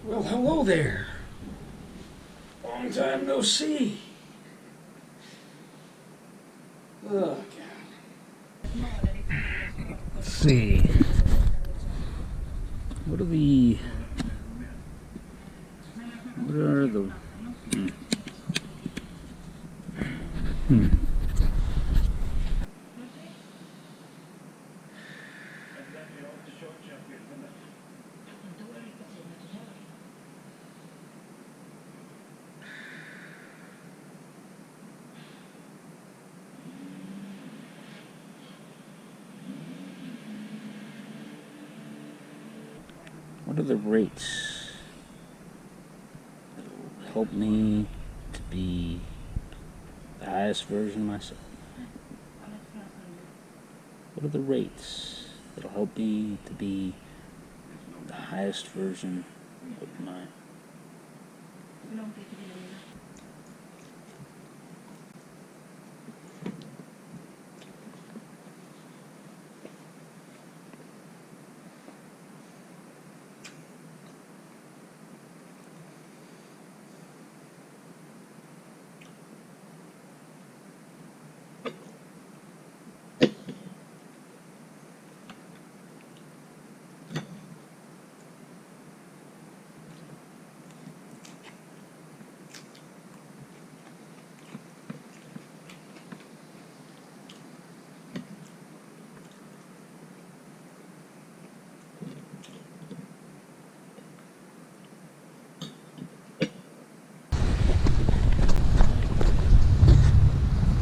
Well, hello there. Long time no see. Oh, God. Let's see. What are the... What are the rates that will help me to be the highest version of myself? What are the rates that'll help me to be the highest version of my...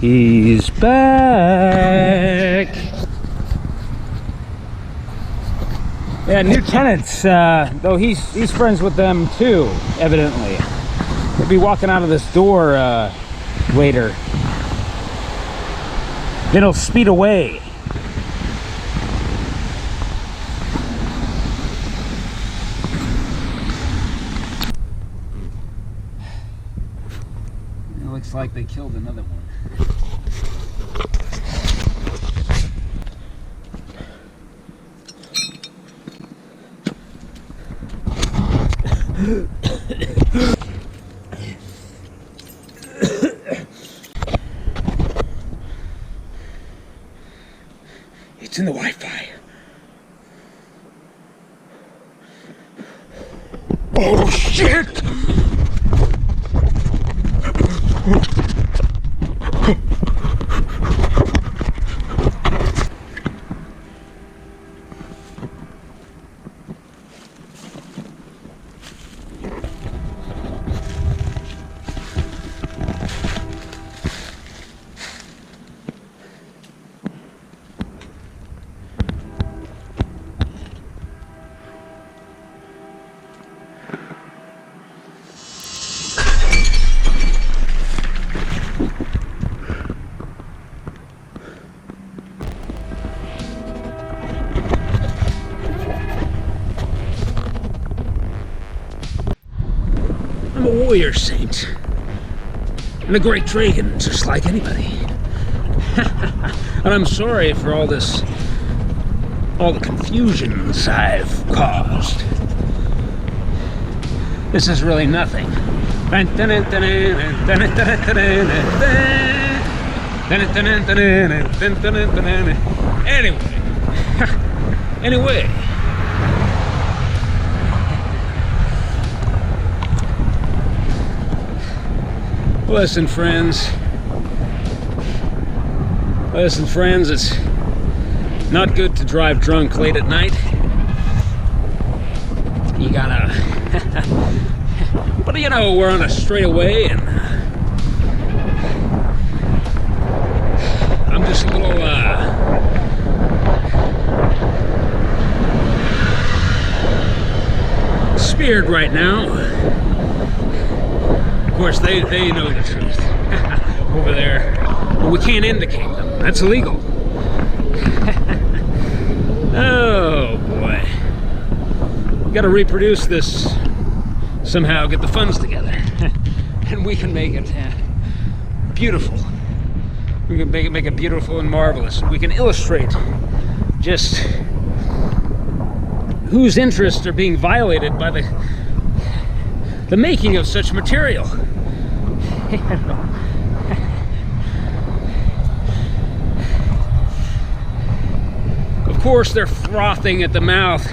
He's back! Yeah, new tenants, though he's friends with them too, evidently. He'll be walking out of this door later. Then he'll speed away. It looks like they killed another one. It's in the Wi-Fi. Oh shit! I'm a warrior saint, and a great dragon, just like anybody. And I'm sorry for all the confusions I've caused. This is really nothing. Anyway. Listen, friends, it's not good to drive drunk late at night. You gotta, but you know, we're on a straightaway, and I'm just a little, speared right now. Of course, they know the truth over there, but we can't indicate them. That's illegal. Oh boy, we got to reproduce this somehow. Get the funds together, and we can make it beautiful. We can make it beautiful and marvelous. We can illustrate just whose interests are being violated by the the making of such material. Of course, they're frothing at the mouth.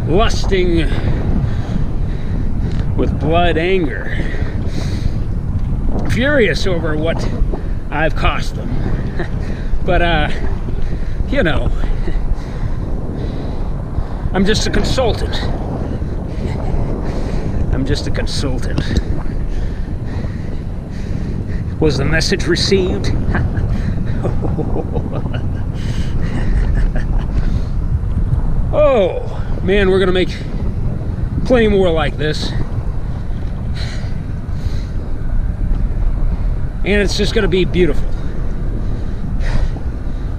Lusting with blood anger, furious over what I've cost them. But you know, I'm just a consultant. I'm just a consultant. Was the message received? Oh man, we're gonna make plenty more like this. And it's just gonna be beautiful.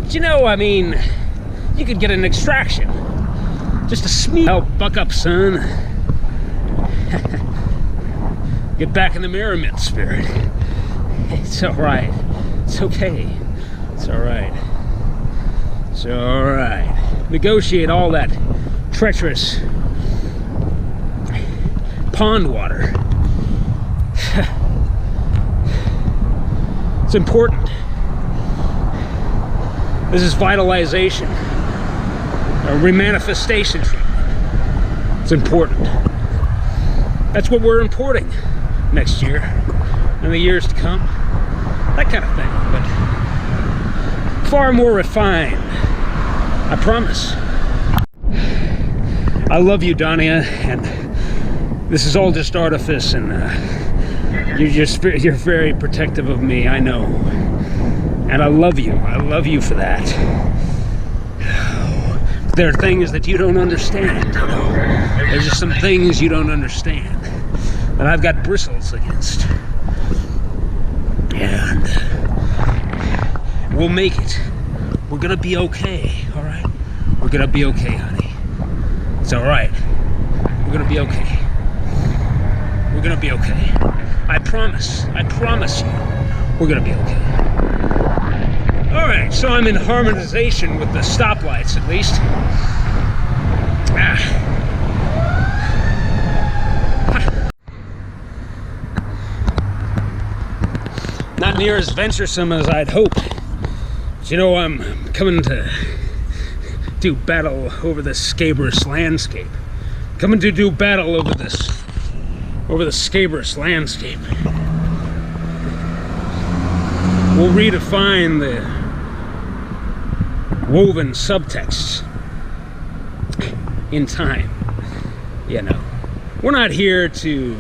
But you know, I mean, you could get an extraction. Just a smee. Oh, buck up, son. Get back in the merriment spirit. It's alright. It's okay. It's alright. It's alright. Negotiate all that treacherous pond water. It's important. This is vitalization, a remanifestation treatment. It's important. That's what we're importing next year and the years to come. That kind of thing, but far more refined. I promise. I love you, Dania, and this is all just artifice, and you're very protective of me, I know. And I love you. I love you for that. There are things that you don't understand. There's just some things you don't understand that I've got bristles against. And we'll make it. We're gonna be okay, all right? We're gonna be okay, honey. It's all right. We're gonna be okay. We're gonna be okay. I promise you, we're gonna be okay. All right, so I'm in harmonization with the stoplights, at least. Not near as venturesome as I'd hoped. But you know, I'm coming to do battle over this scabrous landscape. Coming to do battle over the scabrous landscape. We'll redefine the woven subtexts in time. You know, we're not here to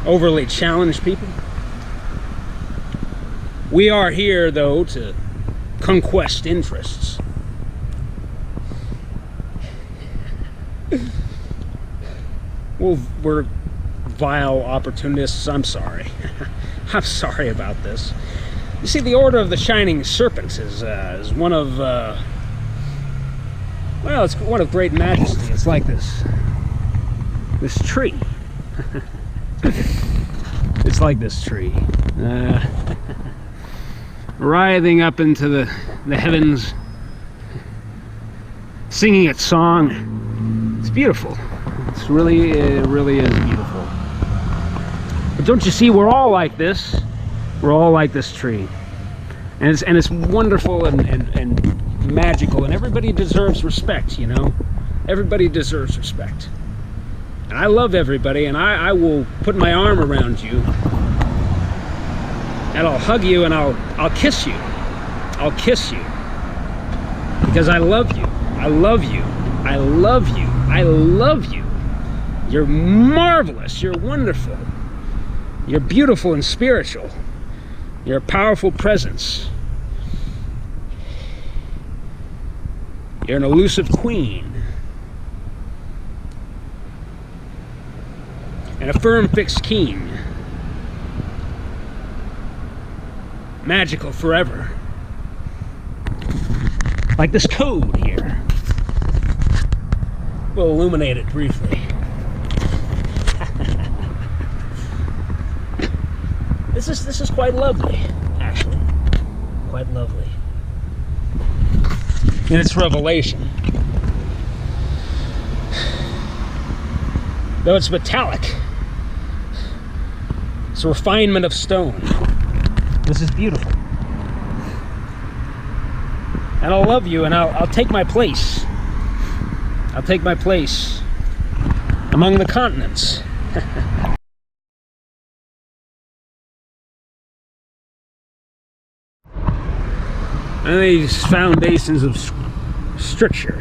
overly challenge people. We are here, though, to conquest interests. Well, we're vile opportunists. I'm sorry. I'm sorry about this. You see, the Order of the Shining Serpent is one of, well, it's one of great majesty. It's like this tree. It's like this tree. Writhing up into the heavens, singing its song. It's beautiful. It really is beautiful. But don't you see, we're all like this. We're all like this tree. And it's wonderful and magical, and everybody deserves respect, you know? Everybody deserves respect. And I love everybody, and I will put my arm around you, and I'll hug you, and I'll kiss you. I'll kiss you. Because I love you. I love you. I love you. I love you. You're marvelous. You're wonderful. You're beautiful and spiritual. You're a powerful presence. You're an elusive queen. And a firm fixed king. Magical forever. Like this code here. We'll illuminate it briefly. is quite lovely, actually. Quite lovely. In its revelation. Though it's metallic, it's a refinement of stone. This is beautiful. And I'll love you, and I'll take my place. I'll take my place among the continents. And these foundations of stricture,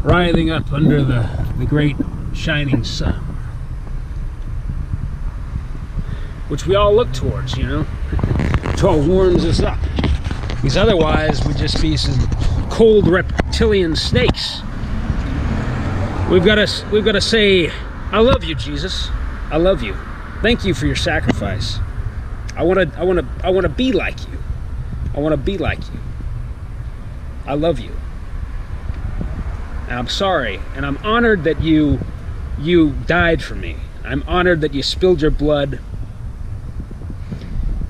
writhing up under the great shining sun, which we all look towards, you know. It all warms us up, because otherwise we'd just be some cold reptilian snakes. We've got to say, I love you, Jesus. I love you. Thank you for your sacrifice. I want to be like you. I want to be like you. I love you. And I'm sorry, and I'm honored that you died for me. I'm honored that you spilled your blood,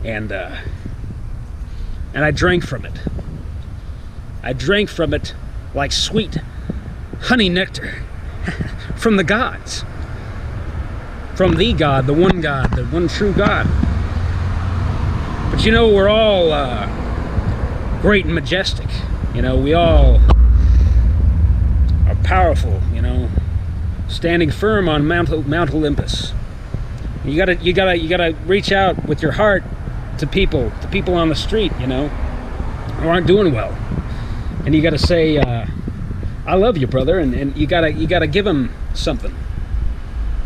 and I drank from it. I drank from it like sweet honey nectar from the gods. From the God, the one true God. But you know, we're all great and majestic. You know, we all are powerful, you know, standing firm on Mount Olympus. You gotta reach out with your heart to people on the street, you know, who aren't doing well. And you gotta say, I love you, brother, and you gotta give them something.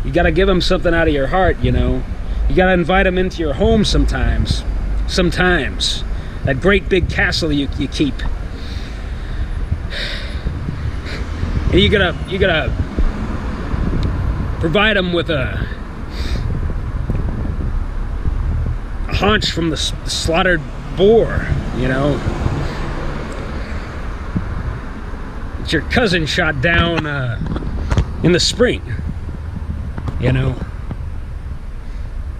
You gotta give them something out of your heart, you know. You gotta invite them into your home sometimes. Sometimes. That great big castle you keep. And you gotta provide them with a haunch from the slaughtered boar, you know. That your cousin shot down in the spring, you know.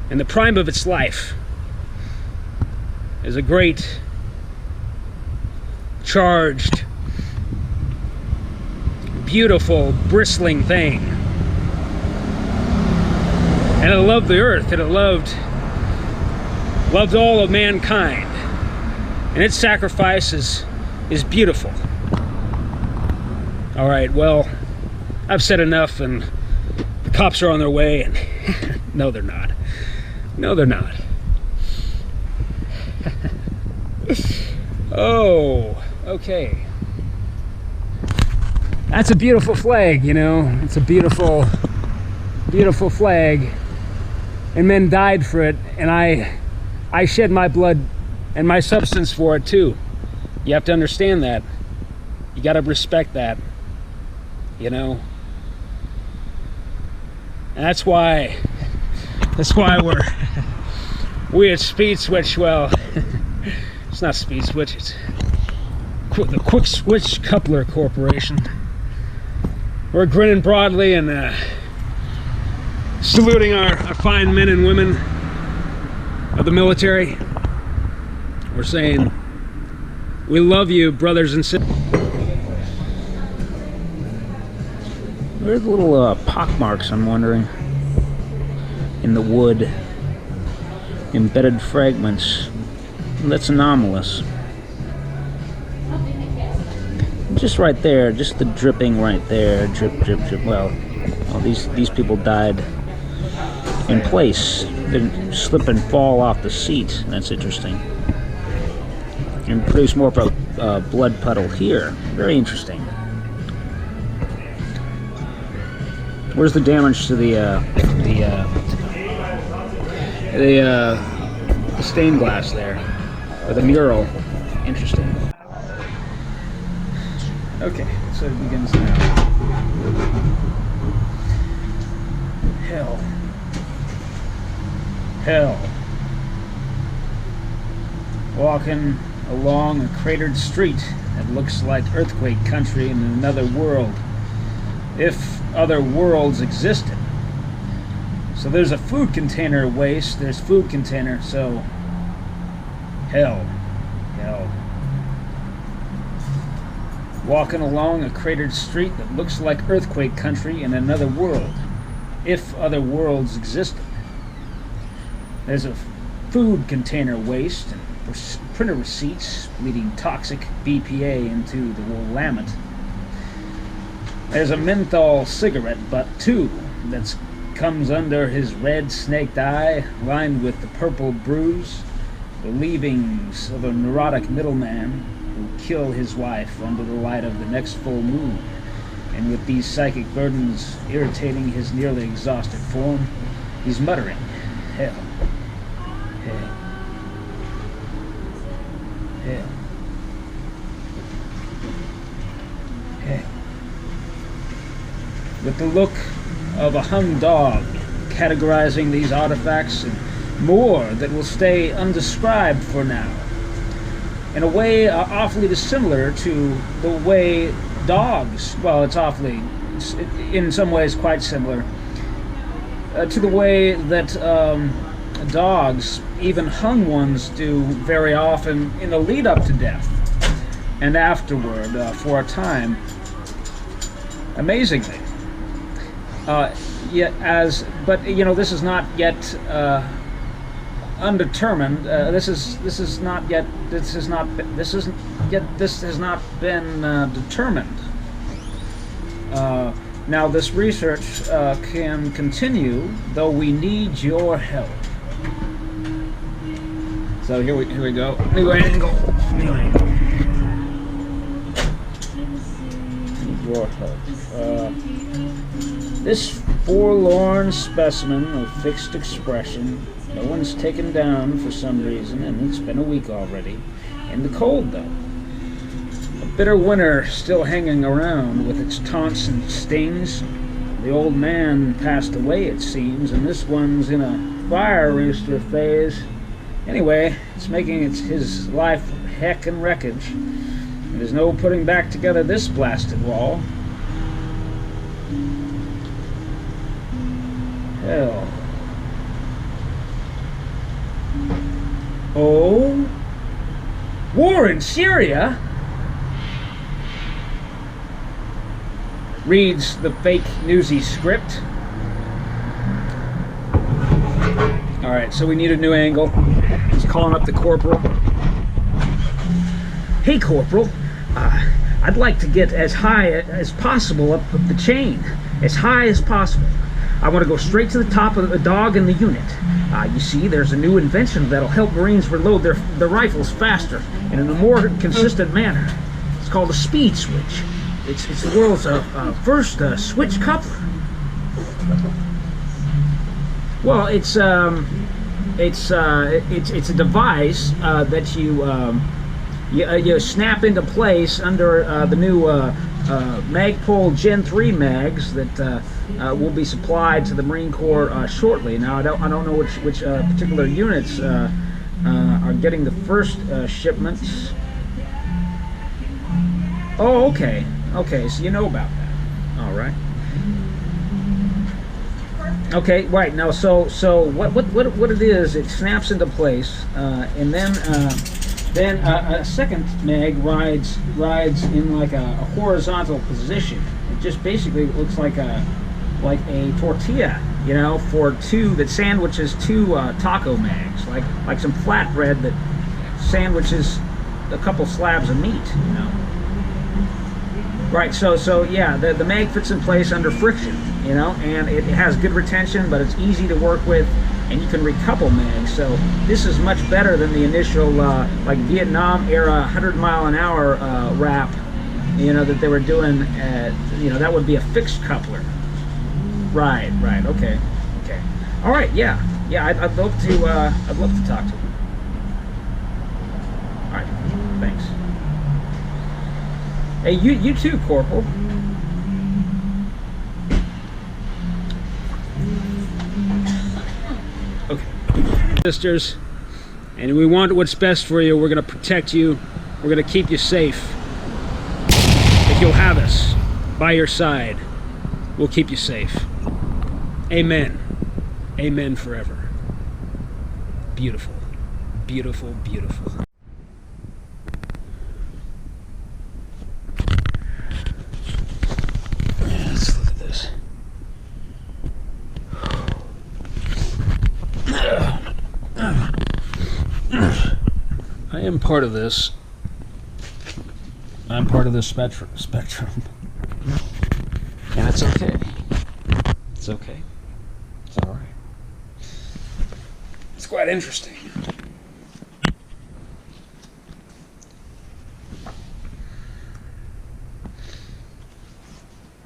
In the prime of its life. Is a great, charged, beautiful, bristling thing. And it loved the earth, and it loved all of mankind. And its sacrifice is beautiful. All right, well, I've said enough, and the cops are on their way, and no, they're not. No, they're not. Oh, okay. That's a beautiful flag, you know. It's a beautiful, beautiful flag. And men died for it, and I shed my blood and my substance for it too. You have to understand that. You got to respect that, you know. And that's why we at Speed Switch, well, it's not Speed Switch, it's the Quick Switch Coupler Corporation. We're grinning broadly and saluting our fine men and women of the military. We're saying, we love you, brothers and sisters. There's little pockmarks, I'm wondering, in the wood. Embedded fragments. That's anomalous. Just right there, just the dripping right there. Drip, drip, drip. Well, these people died in place. Didn't slip and fall off the seat. That's interesting. And produce more of a blood puddle here. Very interesting. Where's the damage to the stained glass there, or the mural? Interesting. Okay, so it begins now. Hell. Walking along a cratered street that looks like earthquake country in another world, if other worlds existed. So there's a food container waste, there's food container, so hell. Walking along a cratered street that looks like earthquake country in another world, if other worlds existed. There's a food container waste and printer receipts bleeding toxic BPA into the Willamette. There's a menthol cigarette butt too that comes under his red snaked eye, lined with the purple bruise, the leavings of a neurotic middleman who kill his wife under the light of the next full moon, and with these psychic burdens irritating his nearly exhausted form, he's muttering, hell, hell, hell, hell. With the look of a hung dog, categorizing these artifacts and more that will stay undescribed for now, in a way awfully dissimilar to the way dogs, well, it's in some ways quite similar, to the way that dogs, even hung ones, do very often in the lead up to death and afterward for a time. Amazingly. But this is not yet undetermined. This has not been determined. Now this research can continue, though we need your help. So here we go. New angle. Need your help. This forlorn specimen of fixed expression, no one's taken down for some reason, and it's been a week already. In the cold, though. A bitter winter still hanging around with its taunts and stings. The old man passed away, it seems, and this one's in a fire rooster phase. Anyway, it's making his life heck and wreckage. And there's no putting back together this blasted wall. Hell. Oh? War in Syria? Reads the fake newsy script. Alright, so we need a new angle. He's calling up the corporal. Hey, Corporal. I'd like to get as high as possible up the chain. As high as possible. I want to go straight to the top of the dog in the unit. You see, there's a new invention that'll help Marines reload their rifles faster and in a more consistent manner. It's called a speed switch. It's the world's first switch coupler. Well, it's a device that you snap into place under the new Magpul Gen 3 mags that will be supplied to the Marine Corps shortly. Now, I don't know which particular units are getting the first shipments. Oh, okay, so you know about that. All right. Okay, right now. So what it is? It snaps into place, and then a second mag rides in like a horizontal position. It just basically looks like a tortilla, for that sandwiches two taco mags, like some flatbread that sandwiches a couple slabs of meat, Right, so yeah, the mag fits in place under friction, and it has good retention, but it's easy to work with, and you can recouple mags. So this is much better than the initial like Vietnam era 100-mile-an-hour wrap, that they were doing. That would be a fixed coupler. Right, okay. All right, yeah. I'd love to talk to him. All right, thanks. Hey, you too, Corporal. Okay, sisters, and we want what's best for you. We're going to protect you. We're going to keep you safe. If you'll have us by your side, we'll keep you safe. Amen. Amen forever. Beautiful. Beautiful, beautiful. Let's look at this. I am part of this. I'm part of this spectrum. And it's okay. It's okay. It's alright. It's quite interesting.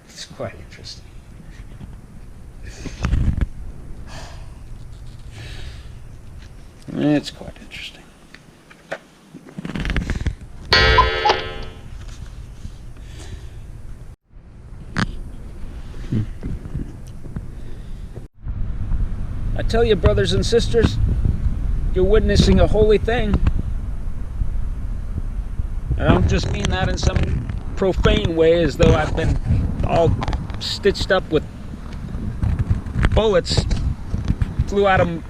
It's quite interesting. It's quite interesting. I tell you, brothers and sisters, you're witnessing a holy thing. I don't just mean that in some profane way, as though I've been all stitched up with bullets flew out of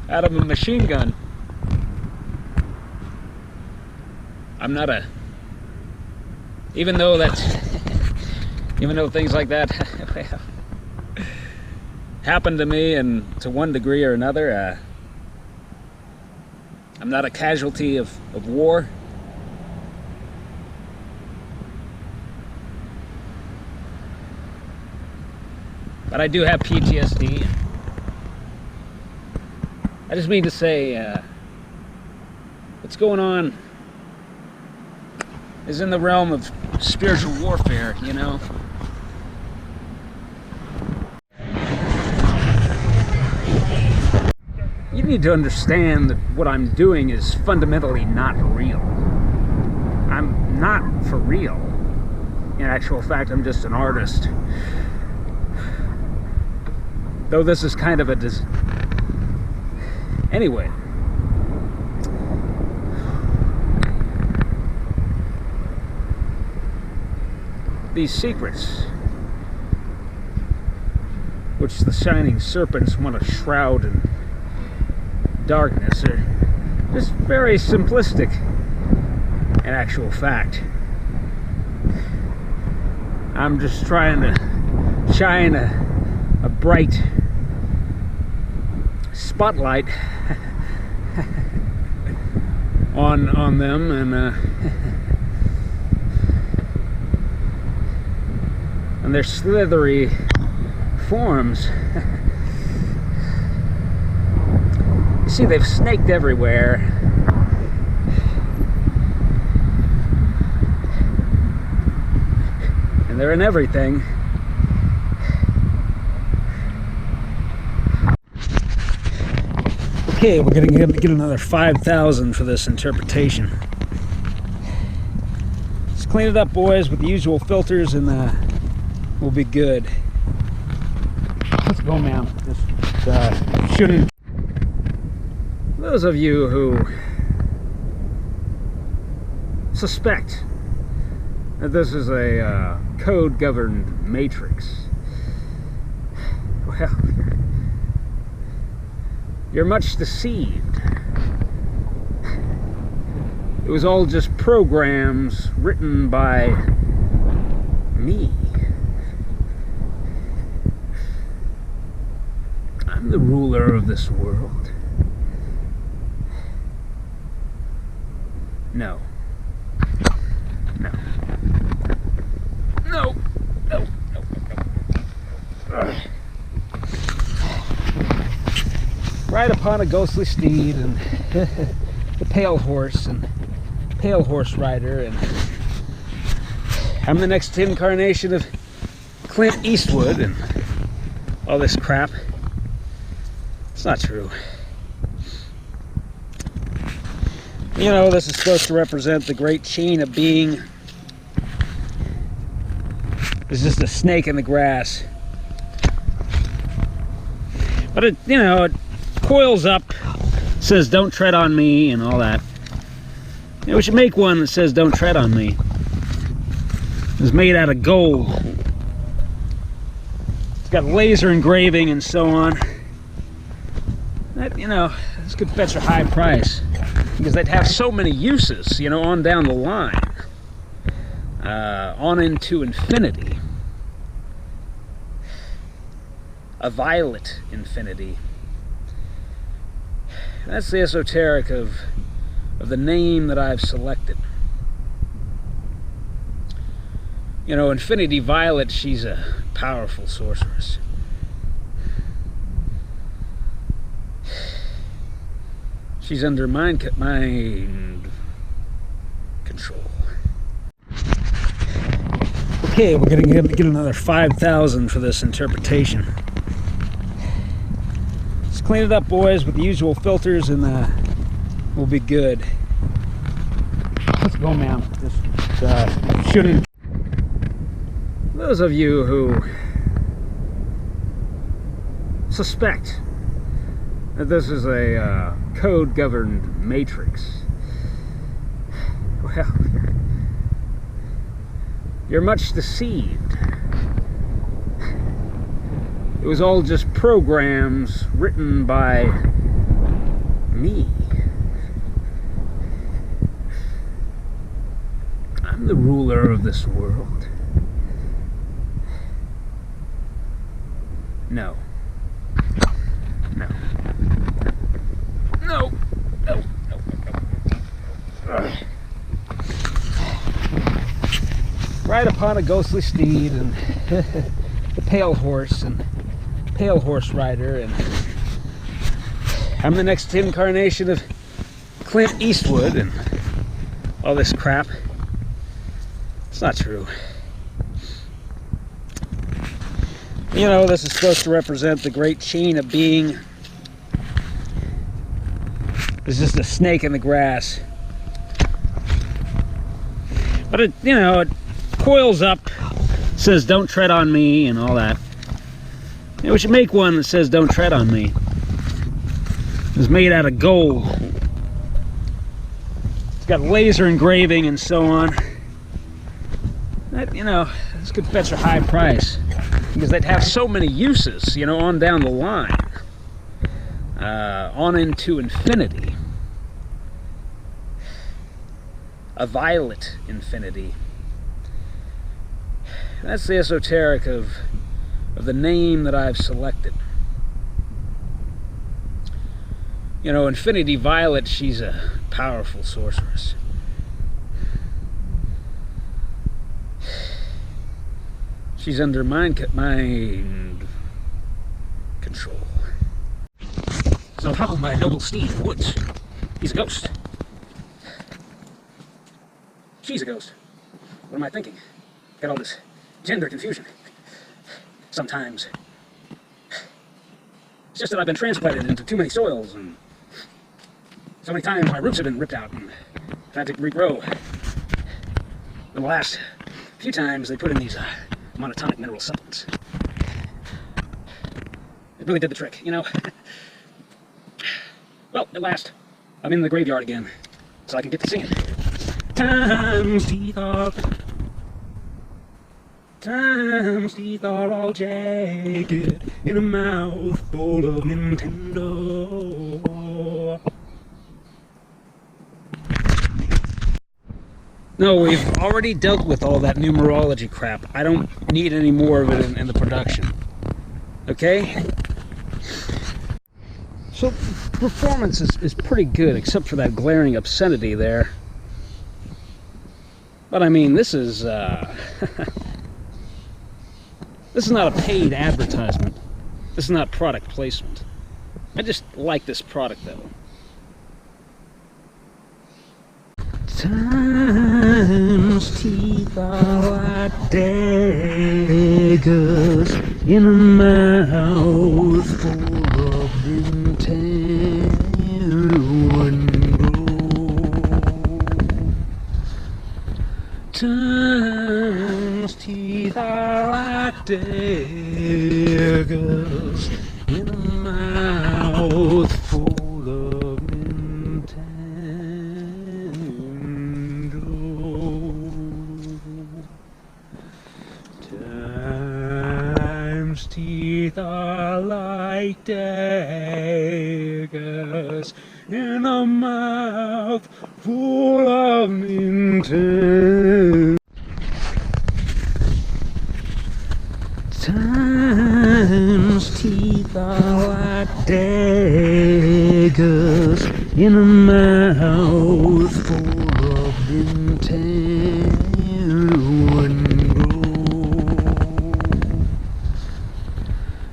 a machine gun. I'm not a... Even though things like that happen to me, and to one degree or another, I'm not a casualty of war. But I do have PTSD. I just mean to say, what's going on is in the realm of spiritual warfare, you know? You need to understand that what I'm doing is fundamentally not real. I'm not for real. In actual fact, I'm just an artist. Though this is kind of a... Anyway. These secrets, which the shining serpents want to shroud in darkness, are just very simplistic in actual fact. I'm just trying to shine a bright spotlight on them, and their slithery forms. You see, they've snaked everywhere. And they're in everything. Okay, we're gonna get another 5,000 for this interpretation. Let's clean it up, boys, with the usual filters, and we'll be good. Let's go, man. Just shouldn't. Those of you who suspect that this is a code-governed matrix, well, you're much deceived. It was all just programs written by me. I'm the ruler of this world. No. No. No. No. No. No. Ride upon a ghostly steed, and the pale horse, and pale horse rider, and I'm the next incarnation of Clint Eastwood and all this crap. It's not true. You know, this is supposed to represent the great chain of being. It's just a snake in the grass. But it, you know, it coils up, says don't tread on me and all that. You know, we should make one that says don't tread on me. It's made out of gold. It's got laser engraving and so on. That, this could fetch a high price because they'd have so many uses, on down the line, on into infinity, a violet infinity. That's the esoteric of the name that I've selected. Infinity Violet, she's a powerful sorceress. She's under mind control. Okay, we're gonna get another 5,000 for this interpretation. Let's clean it up, boys, with the usual filters, and we'll be good. Let's go, ma'am. Just shooting. Those of you who suspect that this is a code-governed matrix, well, you're much deceived. It was all just programs written by me. I'm the ruler of this world. No. No. No. No. No. Ride upon a ghostly steed, and the pale horse, and pale horse rider, and I'm the next incarnation of Clint Eastwood, and all this crap. It's not true. This is supposed to represent the great chain of being. There's just a snake in the grass. But it coils up, says don't tread on me, and all that. We should make one that says don't tread on me. It's made out of gold. It's got laser engraving and so on. That, this could fetch a high price because they'd have so many uses, on down the line, on into infinity, a violet infinity. That's the esoteric of the name that I've selected. Infinity Violet, she's a powerful sorceress. She's under mind control. So how my noble steed in the woods? He's a ghost. She's a ghost. What am I thinking? Got all this gender confusion. Sometimes. It's just that I've been transplanted into too many soils, and so many times my roots have been ripped out and I've had to regrow. And the last few times they put in these monotonic mineral supplements. It really did the trick, Well, at last, I'm in the graveyard again, so I can get to singing. Time's teeth are all jagged in a mouth full of Nintendo. No, we've already dealt with all that numerology crap. I don't need any more of it in the production. Okay? So, performance is pretty good, except for that glaring obscenity there. But I mean, this is this is not a paid advertisement. This is not product placement. I just like this product, though. Time's teeth are like daggers in a mouth full of Nintendo. Time's teeth are like daggers in a mouth full of Time's teeth are like daggers in a mouth full of intent. Time's teeth are like daggers in a mouth full of intent.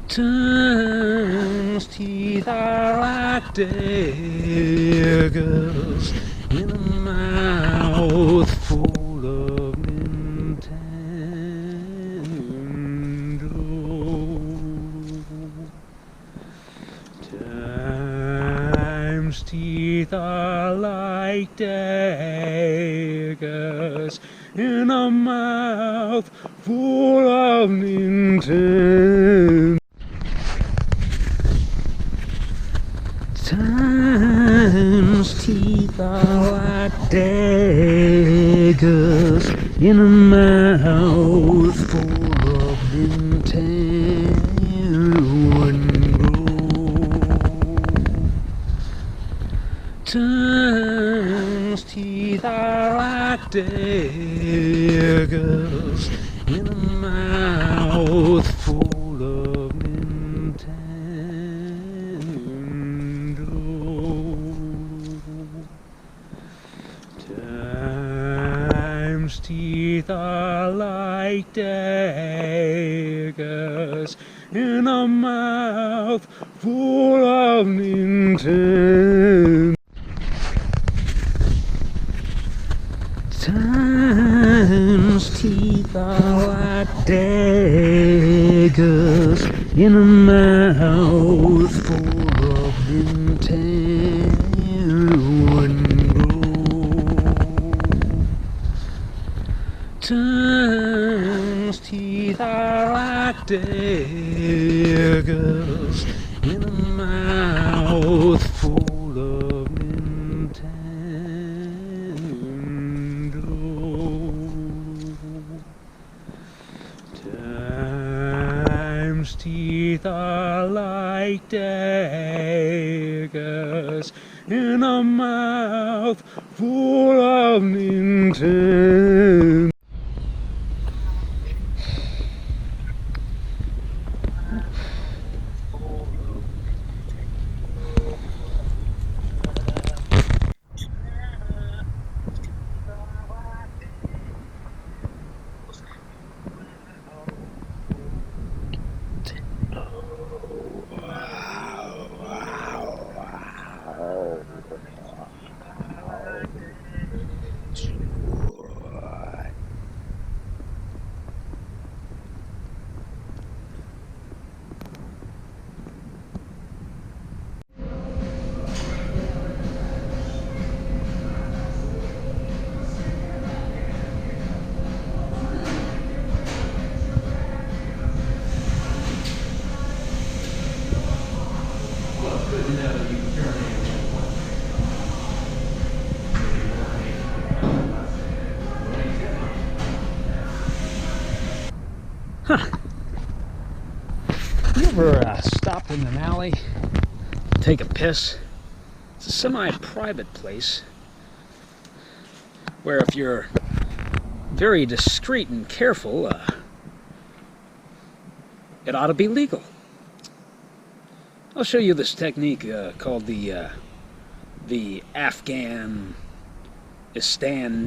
Time's teeth are like daggers in a mouth full of intent. Time's teeth are like daggers in a mouth full of intent. Time's teeth are like daggers in a mouth full of intent. Time's teeth are like daggers in a mouth full of intent. Time's teeth are like daggers in a mouth full of intent. Time's teeth are like daggers in a mouth full of intent. Time's teeth are like daggers in a mouth full of intent. Time's teeth are like daggers in a mouth full of intent. Huh. You ever stopped in an alley, take a piss? It's a semi-private place where if you're very discreet and careful, it ought to be legal. I'll show you this technique called the Afghanistan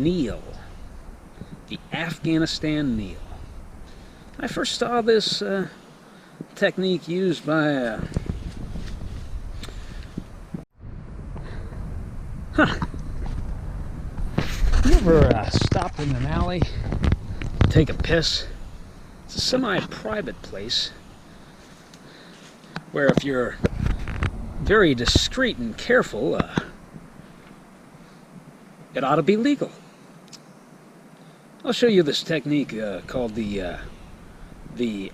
kneel. The Afghanistan kneel. I first saw this technique used by Huh. You ever stopped in an alley, take a piss? It's a semi-private place where if you're very discreet and careful, it ought to be legal. I'll show you this technique called the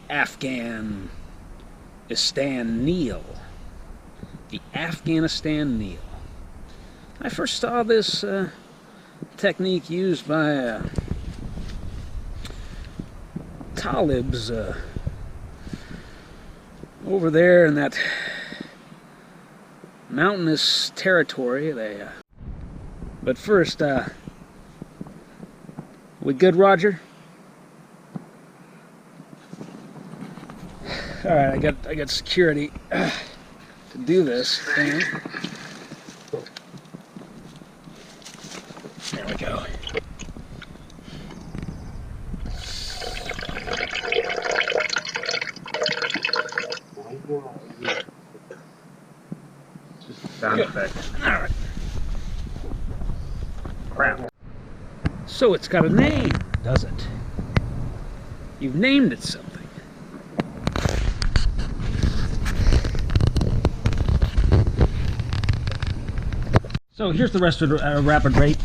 Afghanistan kneel. The Afghanistan kneel. I first saw this technique used by Talibs over there in that mountainous territory. But first, we good, Roger? All right, I got security to do this thing. There we go. Just a sound effect. All right. Crap. So it's got a name, does it? You've named it something. So here's the rest of the rapid rate.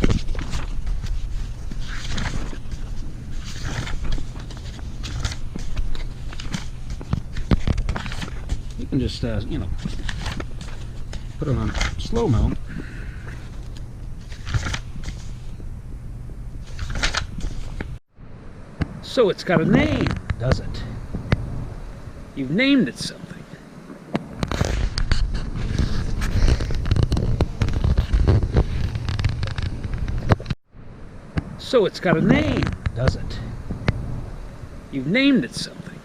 You can just, you know, put it on slow-mo. So it's got a name, does it? You've named it something. So it's got a name, does it? You've named it something.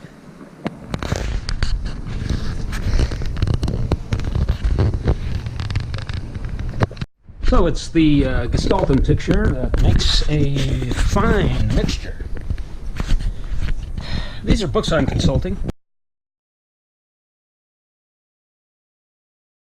So it's the Gestalten picture that makes a fine mixture. These are books on consulting.